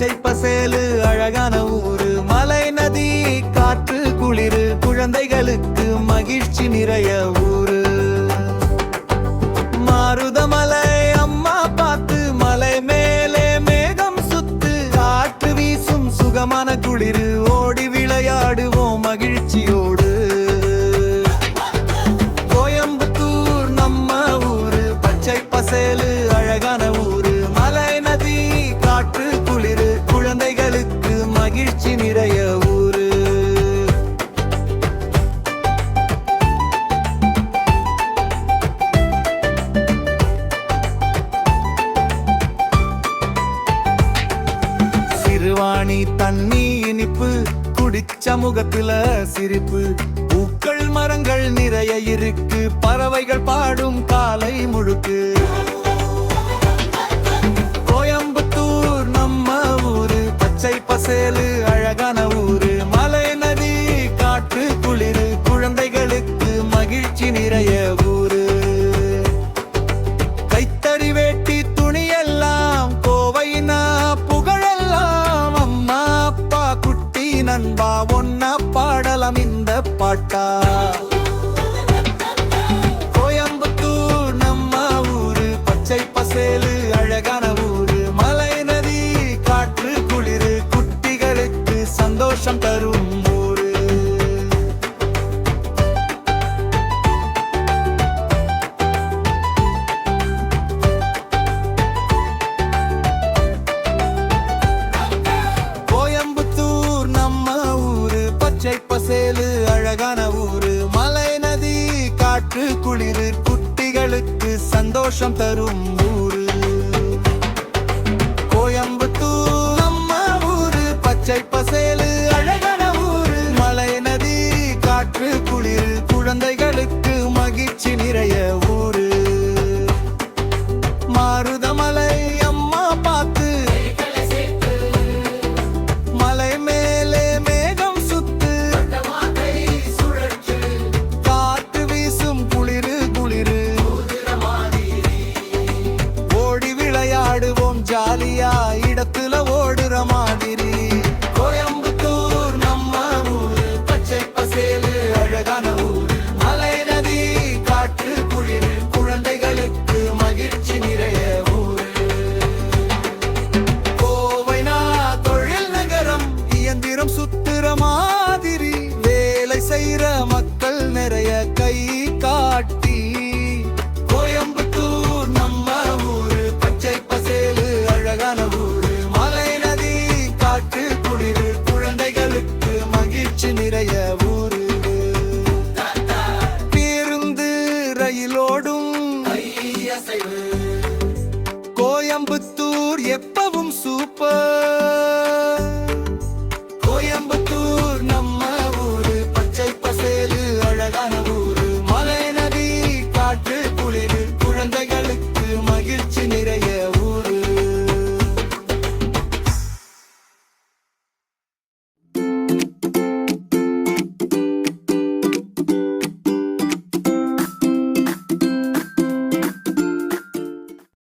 பச்சை பசேலு அழகான ஊரு, மலை நதி காற்று குளிரு, குழந்தைகளுக்கு மகிழ்ச்சி நிறைய ஊரு. மாருதமலை அம்மா பார்த்து, மலை மேலே மேகம் சுத்து, காற்று வீசும் சுகமான குளிரு, ஓடி விளையாடுவோம் மகிழ்ச்சியோடு. கோயம்புத்தூர் நம்ம ஊரு, பச்சை பசேலு அழகான ஊரு, மலை நதி காற்று குளிரு, குழந்தைகளுக்கு மகிழ்ச்சி நிறைய ஊரு. சிறுவாணி தண்ணி இனிப்பு, குடிச்ச முகத்துல சிரிப்பு, பூக்கள் மரங்கள் நிறைய இருக்கு, பறவைகள் பாடும் காலை முழுக்கு. கோயம்புத்தூர் நம்ம ஊரு, பச்சை பசேலு அழகான ஊரு, மலை நதி காற்று குளிரு, குழந்தைகளுக்கு மகிழ்ச்சி நிறைய ஊரு. கைத்தறி வேட்டி துணியெல்லாம் கோவைனா புகழெல்லாம், அம்மா அப்பா குட்டி நண்பா ஒன்னா பாடலாம் இந்த பாட்டா. கோயம்புத்தூர் நம்ம ஊரு, பச்சை பசேலு அழகான ஊரு, மலை நதி காற்று குளிரு, குட்டிகளுக்கு சந்தோஷம் தரும் ஊரு. கோயம்புத்தூர் நம்ம ஊரு, பச்சை பசேலு அழகான ஊரு, மலை நதி காற்று குளிரு, குட்டிகளுக்கு சந்தோஷம் தரும் ஊரு. கோயம்புத்தூர் நம்ம ஊரு, பச்சை பசேலு அழகான ஊரு, மலை நதி காற்று குளிரு, குழந்தைகளுக்கு மகிழ்ச்சி நிறைய ஊரு. மாருதமலை அம்மா பார்த்து, மலை மேலே மேகம் சுத்து, காற்று வீசும் குளிரு குளிரு, ஓடி விளையாடுவோம் ஜாலியா இடத்துல ஓடுற மாதிரி. கோயம்புத்தூர் நம்ம ஊரு, பச்சை பசேலு அழகான ஊரு, மலை நதி காற்று குளிரு, குழந்தைகளுக்கு மகிழ்ச்சி நிறைய ஊரு. கோவைனா தொழில் நகரம், இயந்திரம் சுத்துற மாதிரி, வேலை செய்யற மக்கள் நிறைய கை காட்டி. கோயம்புத்தூர் நம்ம ஊரு, பச்சை பசேலு அழகான ஊரு, மலை நதி காற்று குளிரு, குழந்தைகளுக்கு மகிழ்ச்சி நிறைய ஊரு. பேருந்து ரயிலோடும் கோயம்புத்தூர் எப்பவும் சூப்பர்.